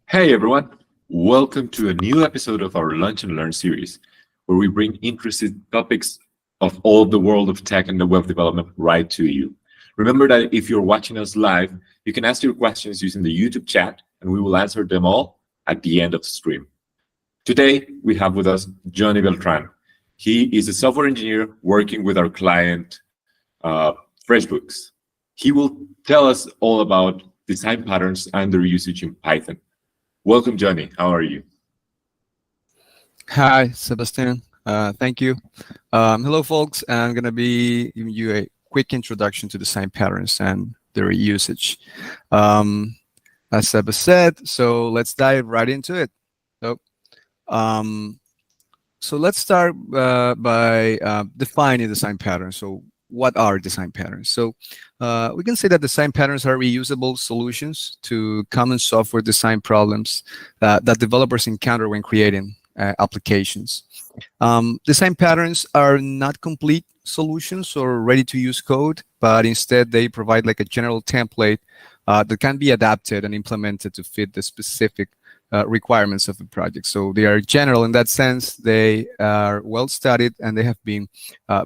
Hey everyone, welcome to a new episode of our Lunch and Learn series, where we bring interesting topics of all the world of tech and the web development right to you. Remember that if you're watching us live, you can ask your questions using the YouTube chat, and we will answer them all at the end of the stream. Today, we have with us Johnny Beltran. He is a software engineer working with our client, FreshBooks. He will tell us all about design patterns and their usage in Python. Welcome, Johnny. How are you? Hi, Sebastian. Thank you. Hello, folks. I'm going to be giving you a quick introduction to design patterns and their usage. As Seba said, so let's dive right into it. So, so let's start by defining design patterns. So what are design patterns? So we can say that design patterns are reusable solutions to common software design problems that developers encounter when creating applications. Design patterns are not complete solutions or ready-to-use code, but instead they provide like a general template that can be adapted and implemented to fit the specific requirements of the project. So they are general in that sense. They are well studied and they have been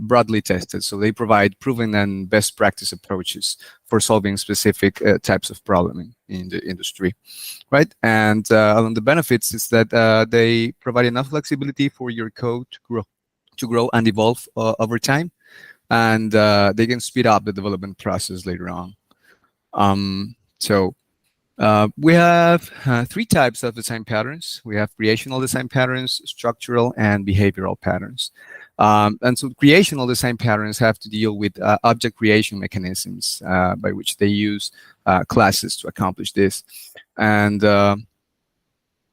broadly tested. So they provide proven and best practice approaches for solving specific types of problems in the industry, right? And among the benefits is that they provide enough flexibility for your code to grow and evolve over time, and they can speed up the development process later on. We have three types of design patterns. We have creational design patterns, structural, and behavioral patterns. And so creational design patterns have to deal with object creation mechanisms by which they use classes to accomplish this. And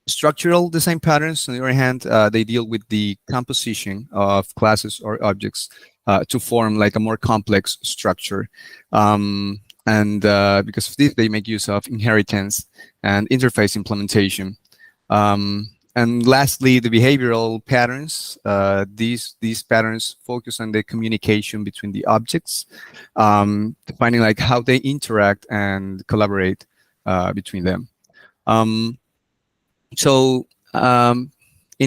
structural design patterns, on the other hand, they deal with the composition of classes or objects to form like a more complex structure. And because of this, they make use of inheritance and interface implementation. And lastly, the behavioral patterns. These patterns focus on the communication between the objects, defining like how they interact and collaborate between them. In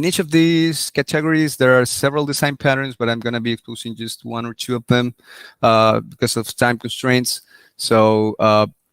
each of these categories, there are several design patterns, but I'm going to be exposing just one or two of them because of time constraints. So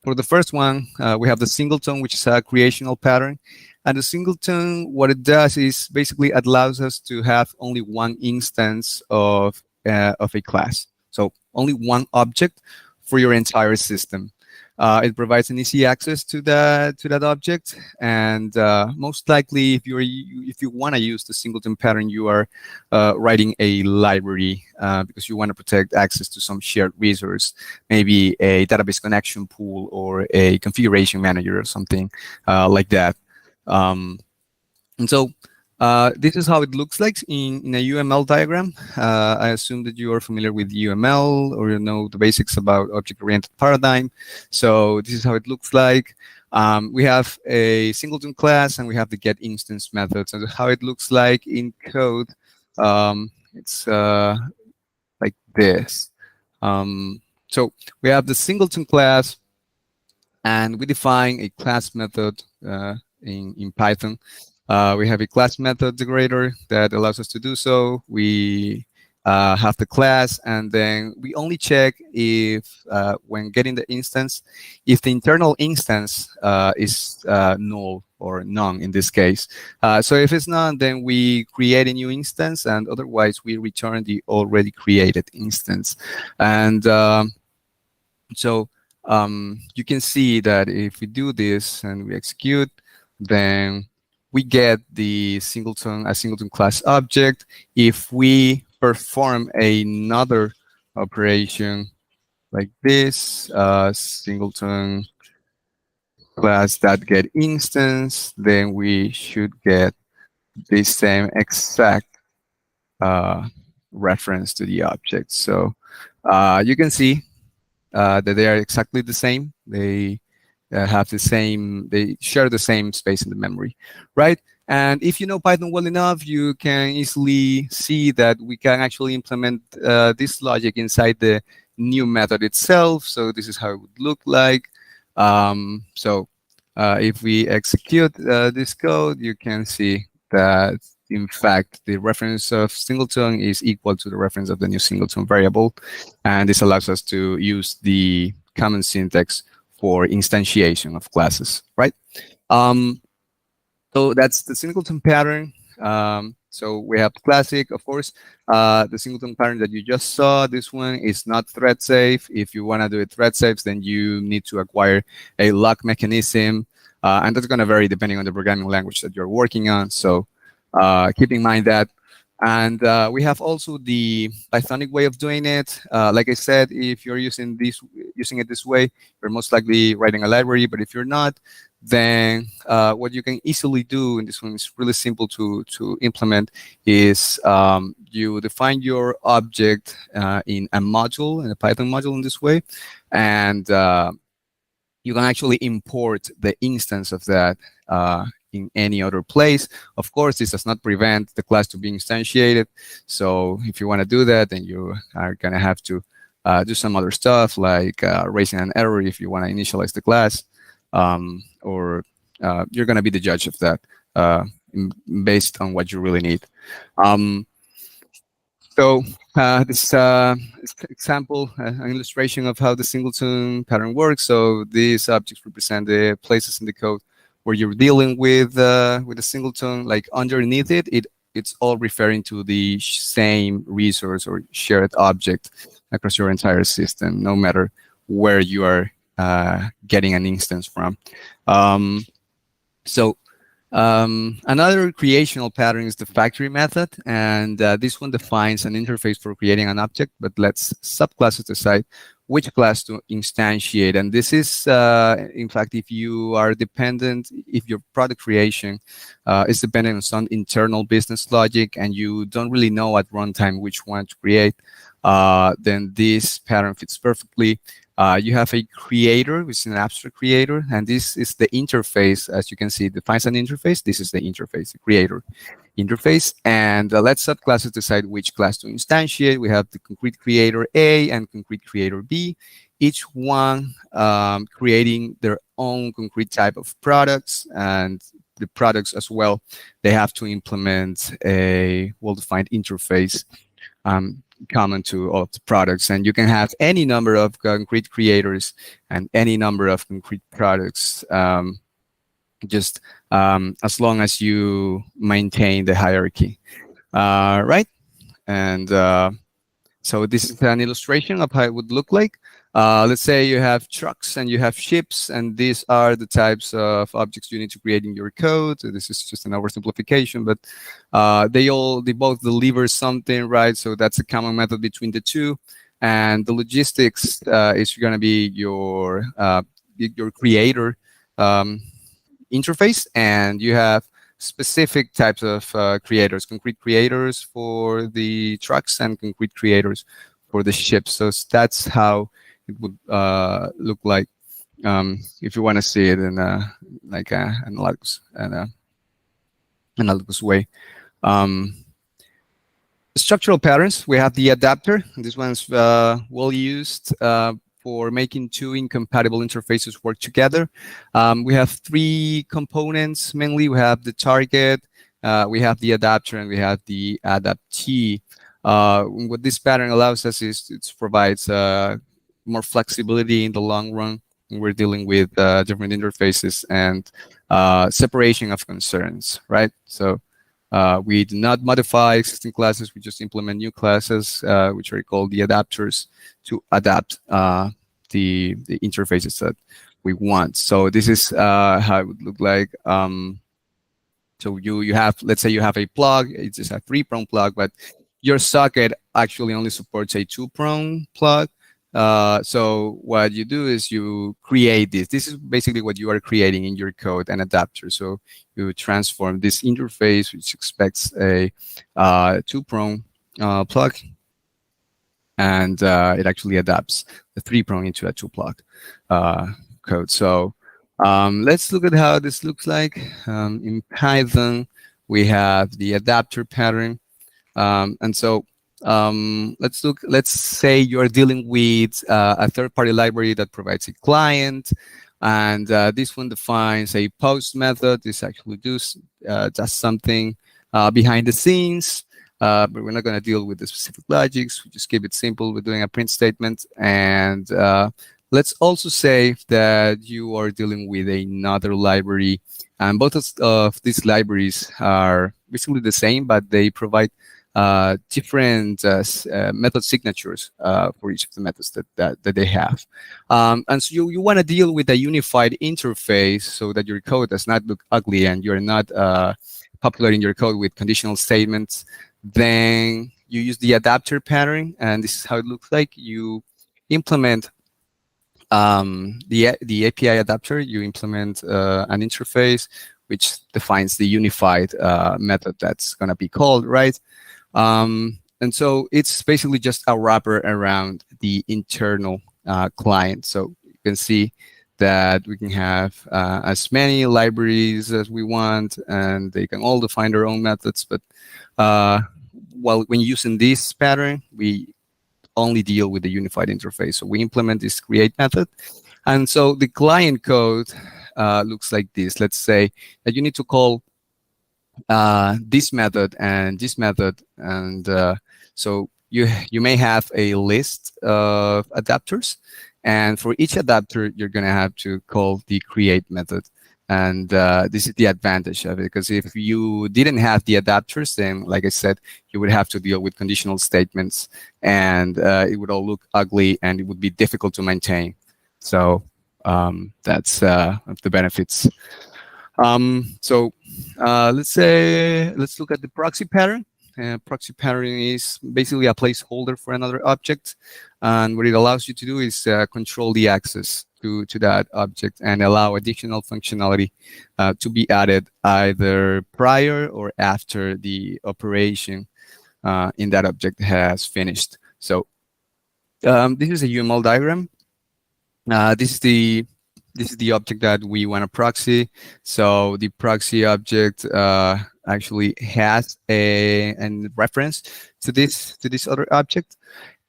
for the first one, we have the Singleton, which is a creational pattern. And the Singleton, what it does is basically allows us to have only one instance of a class. So only one object for your entire system. It provides an easy access to that object, and most likely, if you want to use the Singleton pattern, you are writing a library because you want to protect access to some shared resource, maybe a database connection pool or a configuration manager or something like that. And so this is how it looks like in a UML diagram. I assume that you are familiar with UML or you know the basics about object-oriented paradigm. So this is how it looks like. We have a Singleton class and we have the get instance method. So how it looks like in code, it's like this. So we have the Singleton class and we define a class method in Python. We have a class method decorator that allows us to do so. We have the class, and then we only check if, when getting the instance, if the internal instance is null or none in this case. So if it's none, then we create a new instance, and otherwise we return the already created instance. And you can see that if we do this and we execute, then we get a Singleton class object. If we perform another operation like this, Singleton class that get instance, then we should get the same exact reference to the object. So you can see that they are exactly the same. They share the same space in the memory, right? And if you know Python well enough, you can easily see that we can actually implement this logic inside the new method itself. So this is how it would look like. If we execute this code, you can see that in fact the reference of Singleton is equal to the reference of the new Singleton variable, and this allows us to use the common syntax for instantiation of classes, right? Um, so that's the singleton pattern. So we have classic, of course. The singleton pattern that you just saw, this one is not thread safe. If you want to do it thread safe, then you need to acquire a lock mechanism. And that's going to vary depending on the programming language that you're working on. So keep in mind that. And we have also the Pythonic way of doing it. Like I said, if you're using it this way, you're most likely writing a library. But if you're not, then what you can easily do, and this one is really simple to implement, is you define your object in a module, in a Python module in this way, and you can actually import the instance of that in any other place. Of course, this does not prevent the class to be instantiated. So if you want to do that, then you are going to have to do some other stuff like raising an error if you want to initialize the class. Or you're going to be the judge of that based on what you really need. So this example, an illustration of how the singleton pattern works. So these objects represent the places in the code where you're dealing with the singleton. Like underneath it's all referring to the same resource or shared object across your entire system, no matter where you are getting an instance from. Another creational pattern is the factory method, and this one defines an interface for creating an object, but lets subclasses decide which class to instantiate. And this is, in fact, if you are dependent, if your product creation is dependent on some internal business logic and you don't really know at runtime which one to create, then this pattern fits perfectly. You have a creator, which is an abstract creator, and this is the interface. As you can see, it defines an interface. This is the interface, the creator interface. And let subclasses decide which class to instantiate. We have the concrete creator A and concrete creator B, each one creating their own concrete type of products. And the products as well, they have to implement a well-defined interface common to all of the products. And you can have any number of concrete creators and any number of concrete products, just as long as you maintain the hierarchy, right? And so this is an illustration of how it would look like. Let's say you have trucks and you have ships, and these are the types of objects you need to create in your code. So this is just an oversimplification, but they both deliver something, right? So that's a common method between the two. And the logistics is going to be your creator interface, and you have specific types of creators, concrete creators for the trucks and concrete creators for the ships. So that's how it would look like if you want to see it in like an analogous way. Structural patterns, we have the adapter. This one's well used for making two incompatible interfaces work together. We have three components mainly. We have the target, we have the adapter, and we have the adaptee. What this pattern allows us is it provides more flexibility in the long run when we're dealing with different interfaces and separation of concerns, right? So we do not modify existing classes. We just implement new classes, which are called the adapters, to adapt the interfaces that we want. So this is how it would look like. So you have, let's say you have a plug. It's just a 3-prong plug, but your socket actually only supports a 2-prong plug. So what you do is you create this. This is basically what you are creating in your code, an adapter. So you transform this interface, which expects a 2-prong plug, and it actually adapts the 3-prong into a 2-plug code. So let's look at how this looks like. In Python, we have the adapter pattern. And so let's say you're dealing with a third-party library that provides a client, And this one defines a post method. This actually does something behind the scenes, but we're not going to deal with the specific logics. We just keep it simple. We're doing a print statement. And let's also say that you are dealing with another library. And both of these libraries are basically the same, but they provide different method signatures for each of the methods that they have. And so you want to deal with a unified interface so that your code does not look ugly and you're not populating your code with conditional statements. Then you use the adapter pattern, and this is how it looks like. You implement the API adapter. You implement an interface which defines the unified method that's going to be called, right? And so it's basically just a wrapper around the internal client. So you can see that we can have as many libraries as we want, and they can all define their own methods. But when using this pattern, we only deal with the unified interface. So we implement this create method. And so the client code looks like this. Let's say that you need to call this method and this method. And so you may have a list of adapters. And for each adapter, you're going to have to call the create method. And this is the advantage of it, because if you didn't have the adapters, then, like I said, you would have to deal with conditional statements, and it would all look ugly, and it would be difficult to maintain. So that's the benefits. So let's look at the proxy pattern. Proxy pattern is basically a placeholder for another object, and what it allows you to do is control the access to that object and allow additional functionality to be added either prior or after the operation in that object has finished. So this is a UML diagram. This is the object that we want to proxy. So the proxy object actually has a reference to this other object,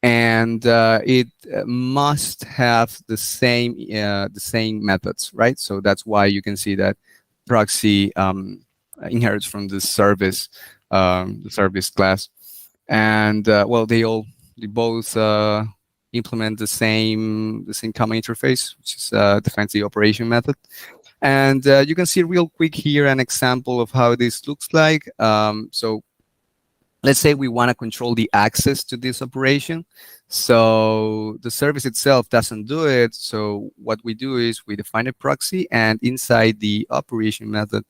and it must have the same methods, right? So that's why you can see that proxy inherits from the service class, and well, they both implement the same common interface, which is defines the operation method. And you can see real quick here an example of how this looks like. So let's say we want to control the access to this operation. So the service itself doesn't do it. So what we do is we define a proxy, and inside the operation method,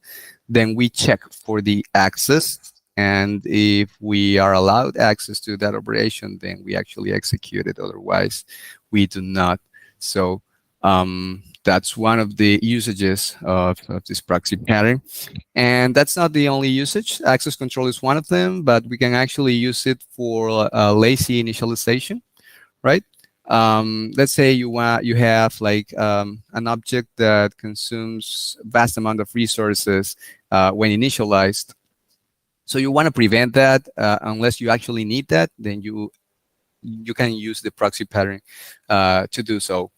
then we check for the access. And if we are allowed access to that operation, then we actually execute it. Otherwise, we do not. So that's one of the usages of this proxy pattern. And that's not the only usage. Access control is one of them, but we can actually use it for lazy initialization, right? Let's say you have like an object that consumes vast amount of resources when initialized. So you want to prevent that unless you actually need that. Then you can use the proxy pattern to do so.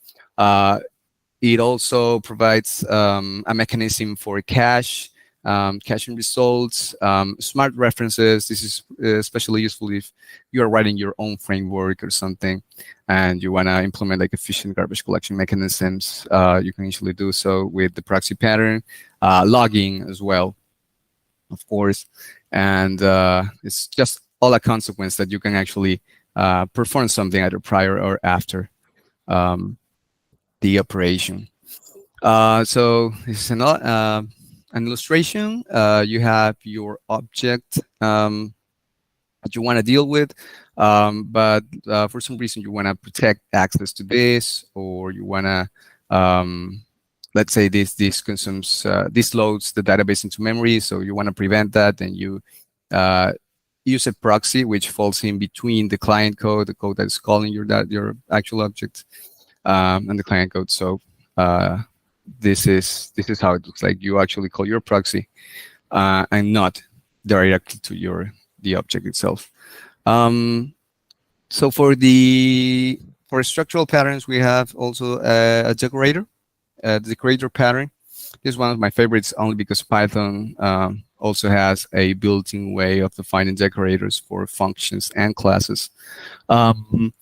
It also provides a mechanism for caching results, smart references. This is especially useful if you are writing your own framework or something, and you want to implement like efficient garbage collection mechanisms. You can usually do so with the proxy pattern, logging as well, of course. And it's just all a consequence that you can actually perform something either prior or after the operation. So this is an illustration. You have your object that you want to deal with, but for some reason you want to protect access to this, or you want to let's say this consumes this loads the database into memory, so you want to prevent that, and you use a proxy which falls in between the client code, the code that is calling your actual object, and the client code. So this is how it looks like. You actually call your proxy and not directly to the object itself. So for structural patterns, we have also a decorator. the decorator pattern. This is one of my favorites only because Python also has a built-in way of defining decorators for functions and classes. Um,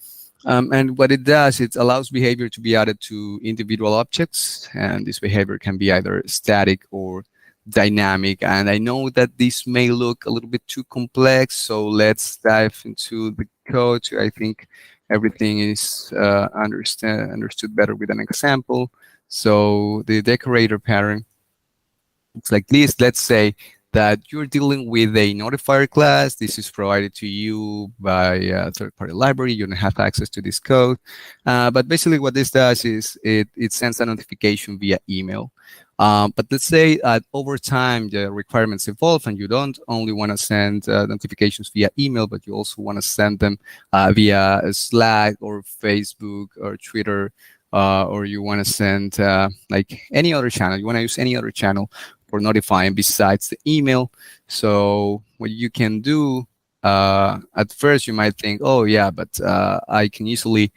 and what it does, it allows behavior to be added to individual objects, and this behavior can be either static or dynamic. And I know that this may look a little bit too complex, so let's dive into the code. I think everything is understood better with an example. So the decorator pattern, it's like this. Let's say that you're dealing with a notifier class. This is provided to you by a third-party library. You don't have access to this code. But basically what this does is it sends a notification via email. But let's say over time, the requirements evolve and you don't only want to send notifications via email, but you also want to send them via Slack or Facebook or Twitter, or you want to send like any other channel. You want to use any other channel for notifying besides the email. So what you can do, at first you might think, oh yeah, but I can easily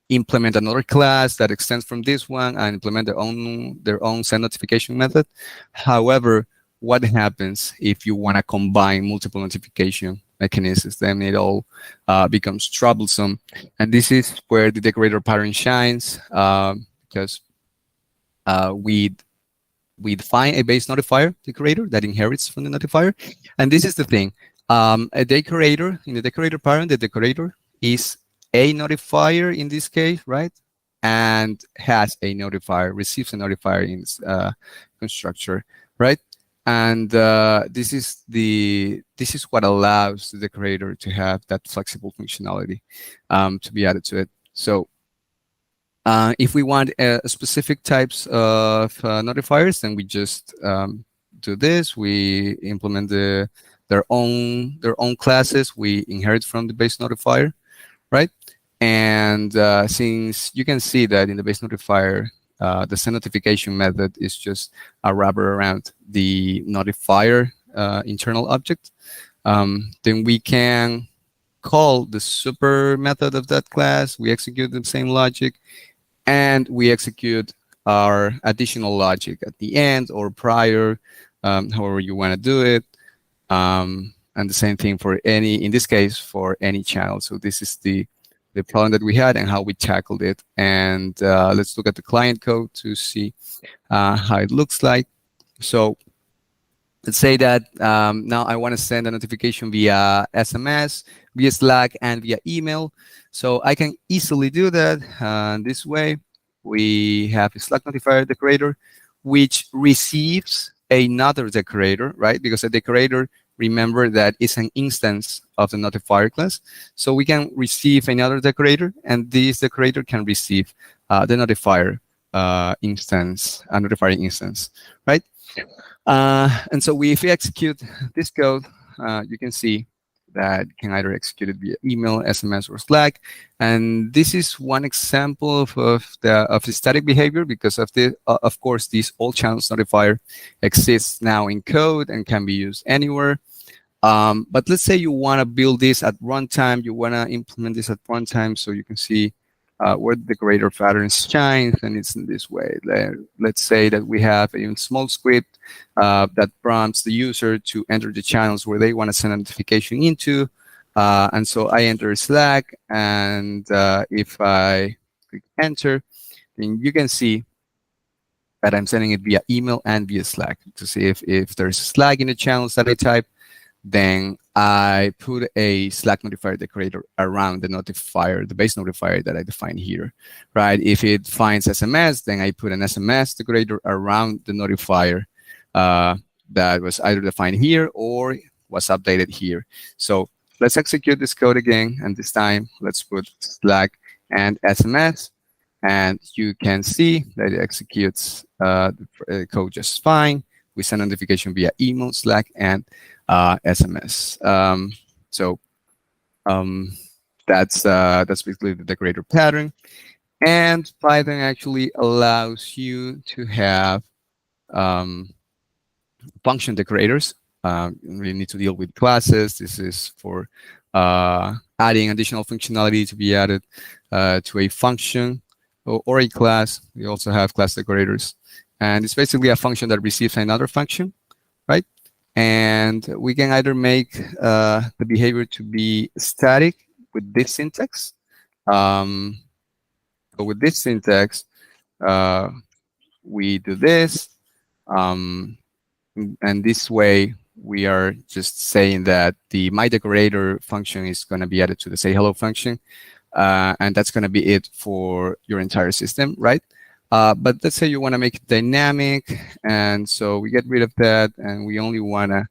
implement another class that extends from this one and implement their own send notification method. However, what happens if you want to combine multiple notification mechanisms? Then it all becomes troublesome. And this is where the decorator pattern shines, because we define a base notifier decorator that inherits from the notifier. And this is the thing. A decorator, in the decorator pattern, the decorator is a notifier in this case, right? And has a notifier, receives a notifier in its constructor, right? And this is what allows the decorator to have that flexible functionality to be added to it. So if we want specific types of notifiers, then we just do this. We implement their own classes. We inherit from the base notifier, right? And since you can see that in the base notifier, the send notification method is just a wrapper around the notifier internal object, then we can call the super method of that class. We execute the same logic, and we execute our additional logic at the end or prior, however you want to do it. And the same thing for in this case, for any channel. So this is the problem that we had and how we tackled it. And let's look at the client code to see how it looks like. So let's say that now I want to send a notification via SMS, via Slack, and via email. So I can easily do that this way. We have a Slack notifier decorator, which receives another decorator, right? Because a decorator, remember that it's an instance of the notifier class. So we can receive another decorator, and this decorator can receive the notifier instance, a notifier instance, right? And so if we execute this code, you can see that can either execute it via email, SMS, or Slack. And this is one example of the static behavior, because of course, this all channels notifier exists now in code and can be used anywhere. But let's say you want to build this at runtime, you want to implement this at runtime, so you can see where the decorator patterns shine, and it's in this way. Let's say that we have a small script that prompts the user to enter the channels where they want to send a notification into. And so I enter Slack, and if I click enter, then you can see that I'm sending it via email and via Slack. To see if there's Slack in the channels that I type, then I put a Slack notifier decorator around the notifier, the base notifier that I define here, right? If it finds SMS, then I put an SMS decorator around the notifier that was either defined here or was updated here. So let's execute this code again, and this time let's put Slack and SMS, and you can see that it executes the code just fine. We send notification via email, Slack, and SMS. So that's basically the decorator pattern. And Python actually allows you to have function decorators. You really need to deal with classes. This is for adding additional functionality to be added to a function. or a class. We also have class decorators. And it's basically a function that receives another function, right? And we can either make the behavior to be static with this syntax. Um, so with this syntax, uh, we do this. Um, and this way, we are just saying that the myDecorator function is going to be added to the say hello function. And that's going to be it for your entire system, right? But let's say you want to make it dynamic. And so we get rid of that. And we only want to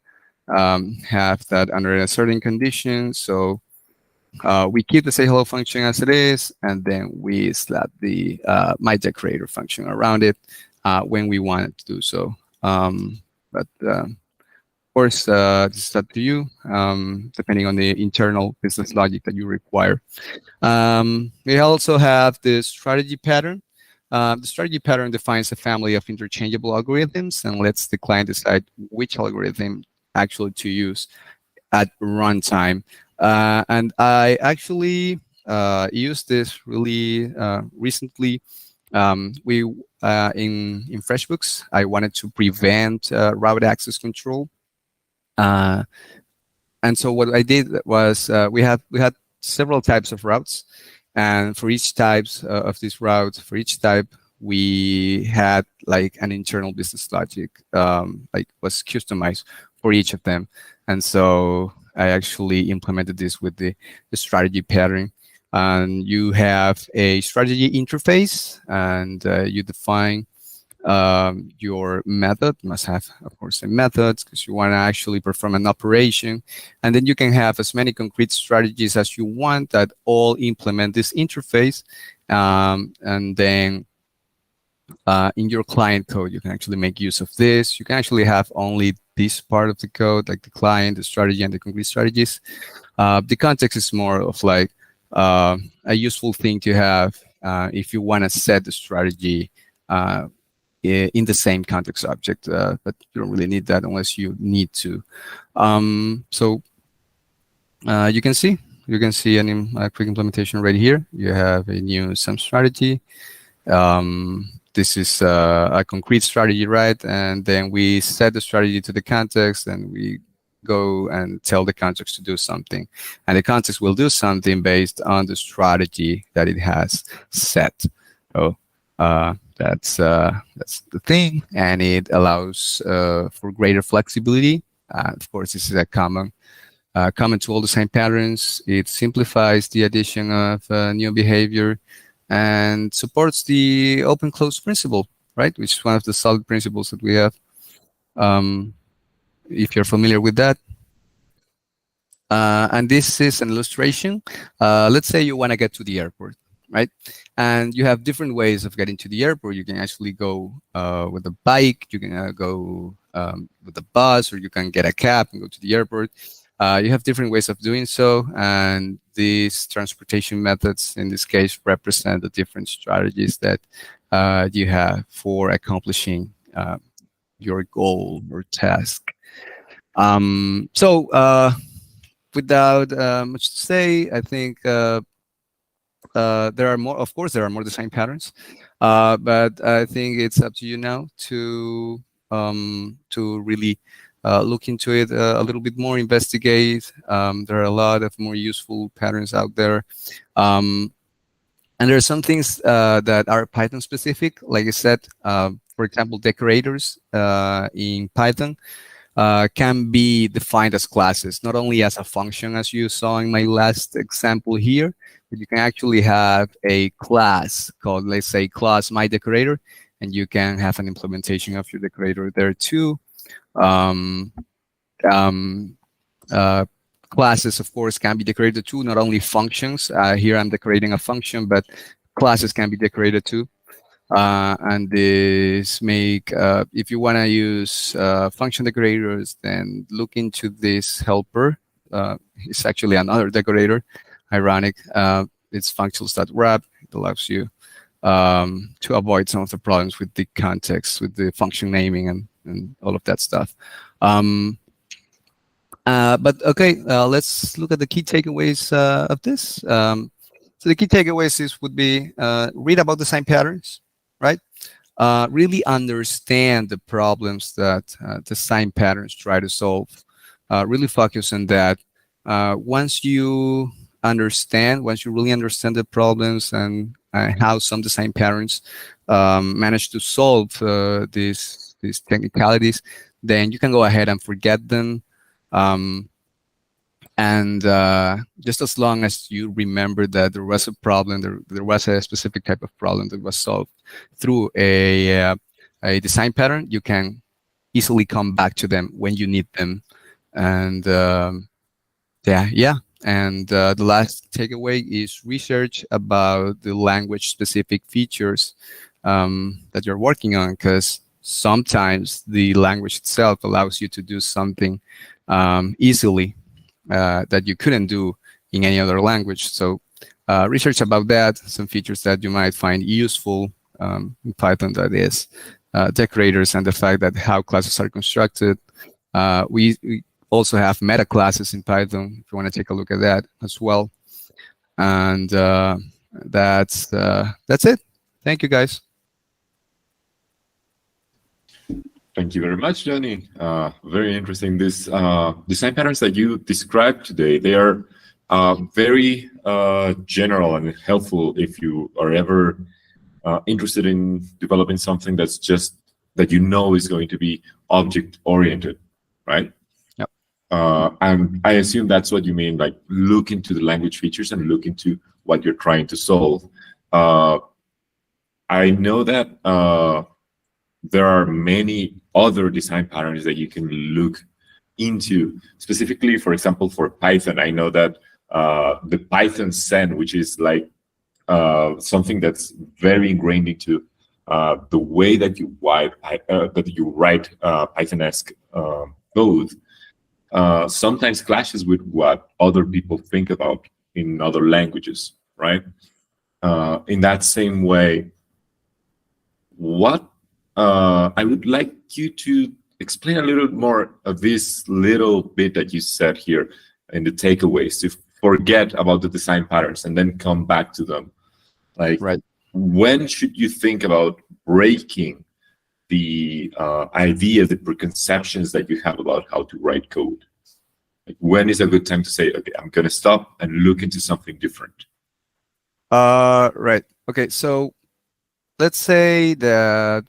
have that under a certain condition. So we keep the say hello function as it is, and then we slap the myDecorator function around it when we want it to do so. But of course, this is up to you, depending on the internal business logic that you require. We also have the strategy pattern. The strategy pattern defines a family of interchangeable algorithms and lets the client decide which algorithm actually to use at runtime. And I actually used this really recently. We in FreshBooks, I wanted to prevent route access control, and so what I did was we had several types of routes, and for each types of these routes, for each type, we had like an internal business logic, like was customized for each of them, and so I actually implemented this with the strategy pattern. And you have a strategy interface, and you define your method. Must have, of course, a method because you want to actually perform an operation. And then you can have as many concrete strategies as you want that all implement this interface. And then in your client code, you can actually make use of this. You can actually have only this part of the code, like the client, the strategy, and the concrete strategies. The context is more of like a useful thing to have if you want to set the strategy in the same context object, but you don't really need that unless you need to. So you can see a quick implementation right here. You have a new sum strategy. This is a concrete strategy, right? And then we set the strategy to the context, and we go and tell the context to do something. And the context will do something based on the strategy that it has set. So that's the thing, and it allows for greater flexibility. Of course, this is a common to all the same patterns. It simplifies the addition of new behavior and supports the open-close principle, right? Which is one of the solid principles that we have. If you're familiar with that. And this is an illustration. Let's say you want to get to the airport, right? And you have different ways of getting to the airport. You can actually go with a bike, you can go with a bus, or you can get a cab and go to the airport. You have different ways of doing so, and these transportation methods, in this case, represent the different strategies that you have for accomplishing your goal or task. So without much to say, I think there are more. Of course, there are more design patterns, but I think it's up to you now to really look into it a little bit more, investigate. There are a lot of more useful patterns out there. And there are some things that are Python specific. Like I said, for example, decorators in Python can be defined as classes, not only as a function, as you saw in my last example here, but you can actually have a class called, let's say, class myDecorator, and you can have an implementation of your decorator there too. Classes, of course, can be decorated too, not only functions. Here I'm decorating a function, but classes can be decorated too. And this make, if you want to use function decorators, then look into this helper. It's actually another decorator, ironic. It's functions.wrap. It allows you to avoid some of the problems with the context, with the function naming and all of that stuff. But okay, let's look at the key takeaways of this. So the key takeaways would be read about design patterns, right? Really understand the problems that design patterns try to solve. Really focus on that. Once you once you really understand the problems and how some design patterns manage to solve these technicalities, then you can go ahead and forget them. Um, and just as long as you remember that there was a problem, there was a specific type of problem that was solved through a design pattern, you can easily come back to them when you need them. And yeah. And the last takeaway is research about the language specific features that you're working on, because sometimes the language itself allows you to do something easily that you couldn't do in any other language. So research about that, some features that you might find useful in Python, that is decorators and the fact that how classes are constructed. We also have meta classes in Python, if you want to take a look at that as well. And that's it. Thank you, guys. Thank you very much, Johnny. Very interesting. These design patterns that you described today, they are very general and helpful if you are ever interested in developing something that's just that you know is going to be object oriented, right? Yep. And I assume that's what you mean, like look into the language features and look into what you're trying to solve. I know that there are many other design patterns that you can look into. Specifically, for example, for Python, I know that the Python sen, which is like something that's very ingrained into the way that you write Python-esque code, sometimes clashes with what other people think about in other languages, right? In that same way, what I would like you to explain a little more of this little bit that you said here in the takeaways, to forget about the design patterns and then come back to them. Like, Right. When should you think about breaking the ideas, the preconceptions that you have about how to write code? Like, when is a good time to say, okay, I'm going to stop and look into something different? Right. Okay. So let's say that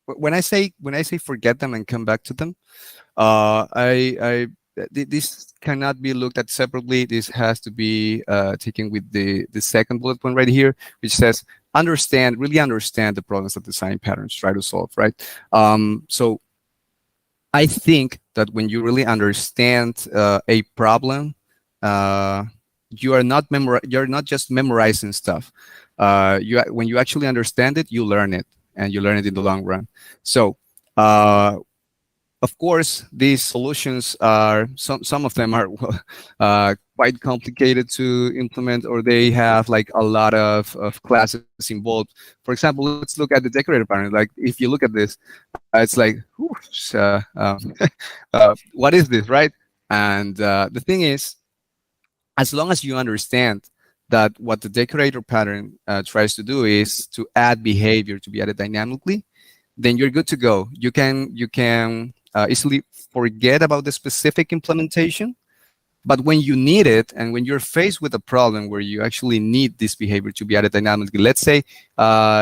when I say forget them and come back to them, this cannot be looked at separately. This has to be taken with the second bullet point right here, which says really understand the problems that design patterns try to solve, right? So I think that when you really understand a problem, you're not just memorizing stuff. When you actually understand it, you learn it, and you learn it in the long run. So of course, these solutions are some of them are quite complicated to implement, or they have like a lot of classes involved. For example, let's look at the decorator pattern. Like if you look at this, it's like, what is this, right? And the thing is, as long as you understand that what the decorator pattern tries to do is to add behavior to be added dynamically, then you're good to go. You can easily forget about the specific implementation, but when you need it and when you're faced with a problem where you actually need this behavior to be added dynamically, let's say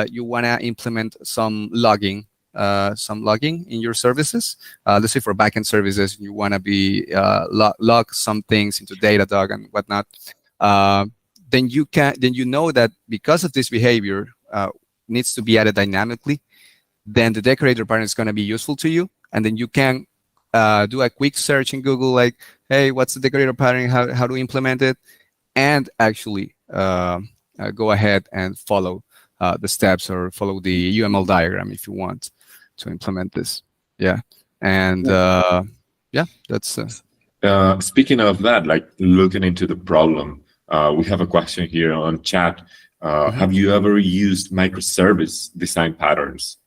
you want to implement some logging in your services. Let's say for backend services, you want to be log some things into Datadog and whatnot. Then you know that because of this behavior needs to be added dynamically, then the decorator pattern is going to be useful to you. And then you can do a quick search in Google, like, hey, what's the decorator pattern? How to implement it? And actually go ahead and follow the steps, or follow the UML diagram if you want to implement this. Yeah. And yeah, that's... Speaking of that, like looking into the problem, we have a question here on chat. Have you ever used microservice design patterns?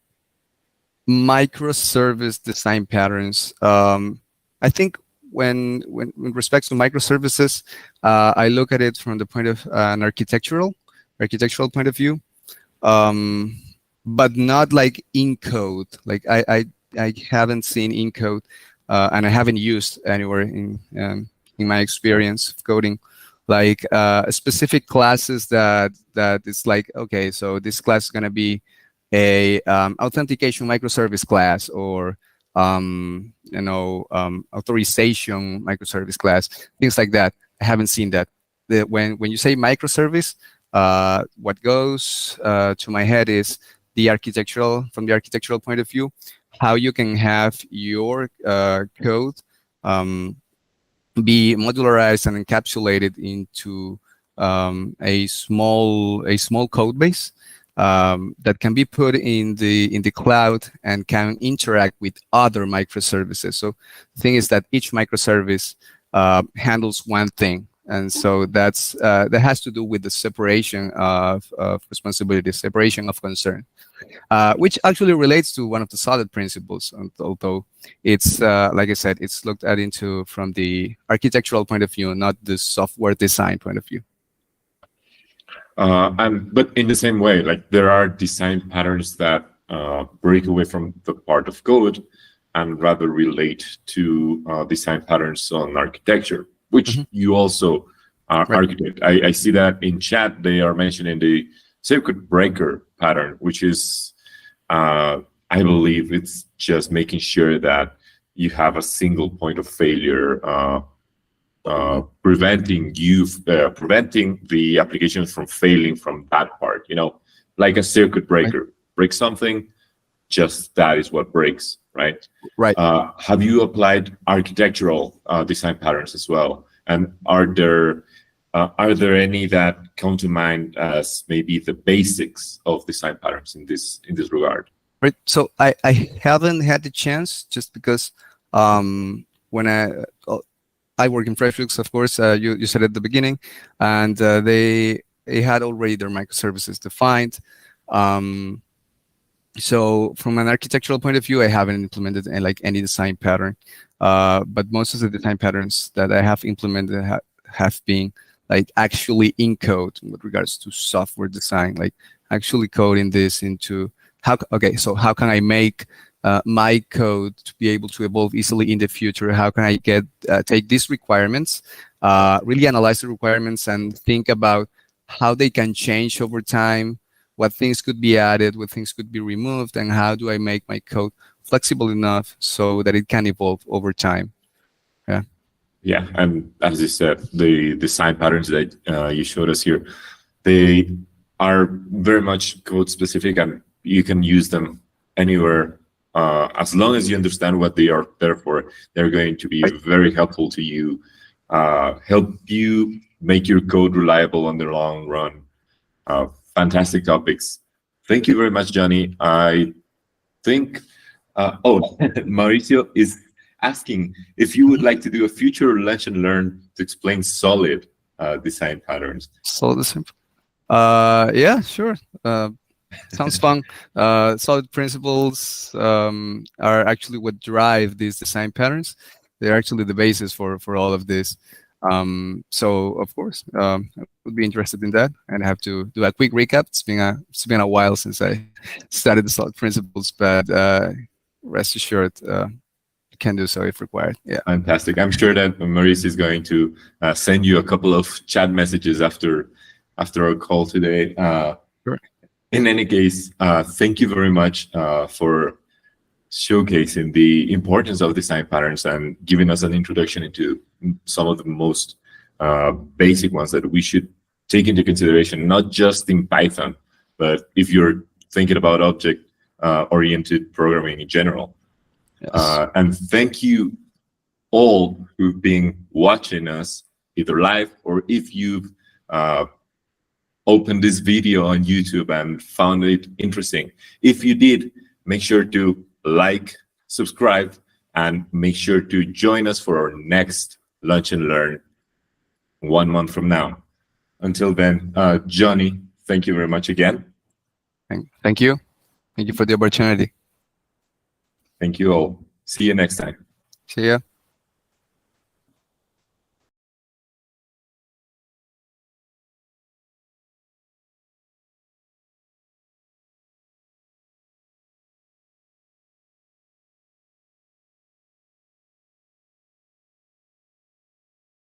Microservice design patterns. I think when respects to microservices, I look at it from the point of an architectural point of view, um, but not like in code. Like I haven't seen in code, and I haven't used anywhere in my experience of coding, like specific classes that it's like, okay, so this class is going to be a authentication microservice class, or authorization microservice class, things like that. I haven't seen that. When you say microservice, what goes to my head is from the architectural point of view, how you can have your code be modularized and encapsulated into a small code base that can be put in the cloud and can interact with other microservices. So the thing is that each microservice handles one thing, and so that has to do with the separation of responsibility, separation of concern, which actually relates to one of the solid principles. Although it's like I said, it's looked at into from the architectural point of view, not the software design point of view. But in the same way, like there are design patterns that break away from the part of code and rather relate to design patterns on architecture, which you also are architect. I see that in chat they are mentioning the circuit breaker pattern, which is, I believe it's just making sure that you have a single point of failure, preventing the application from failing from that part. Like a circuit breaker. Break something, just that is what breaks, right? Right. Have you applied architectural design patterns as well? And are there any that come to mind as maybe the basics of design patterns in this regard? Right. So I haven't had the chance, just because when I work in FreshBooks, of course, you said at the beginning, and they had already their microservices defined. So from an architectural point of view, I haven't implemented any design pattern, but most of the design patterns that I have implemented have been like actually in code with regards to software design, like actually coding this into how can I make my code to be able to evolve easily in the future? How can I take these requirements, really analyze the requirements and think about how they can change over time, what things could be added, what things could be removed, and how do I make my code flexible enough so that it can evolve over time? Yeah. Yeah, and as you said, the design patterns that you showed us here, they are very much code specific, and you can use them anywhere. As long as you understand what they are there for, they're going to be very helpful to you, help you make your code reliable on the long run. Fantastic topics. Thank you very much, Johnny. I think, Mauricio is asking if you would like to do a future lunch and learn to explain solid design patterns. Solid design. Yeah, sure. Sounds fun. Solid principles are actually what drive these design patterns. They're actually the basis for all of this. So of course, I would be interested in that, and I have to do a quick recap. It's been a while since I studied the solid principles, but rest assured, you can do so if required. Yeah. Fantastic. I'm sure that Maurice is going to send you a couple of chat messages after our call today. Sure. In any case, thank you very much for showcasing the importance of design patterns and giving us an introduction into some of the most basic ones that we should take into consideration, not just in Python, but if you're thinking about object-oriented programming in general. Yes. And thank you all who've been watching us either live or if you've opened this video on YouTube and found it interesting. If you did, make sure to like, subscribe, and make sure to join us for our next Lunch and Learn 1 month from now. Until then, Johnny, thank you very much again. Thank you. Thank you for the opportunity. Thank you all. See you next time. See ya.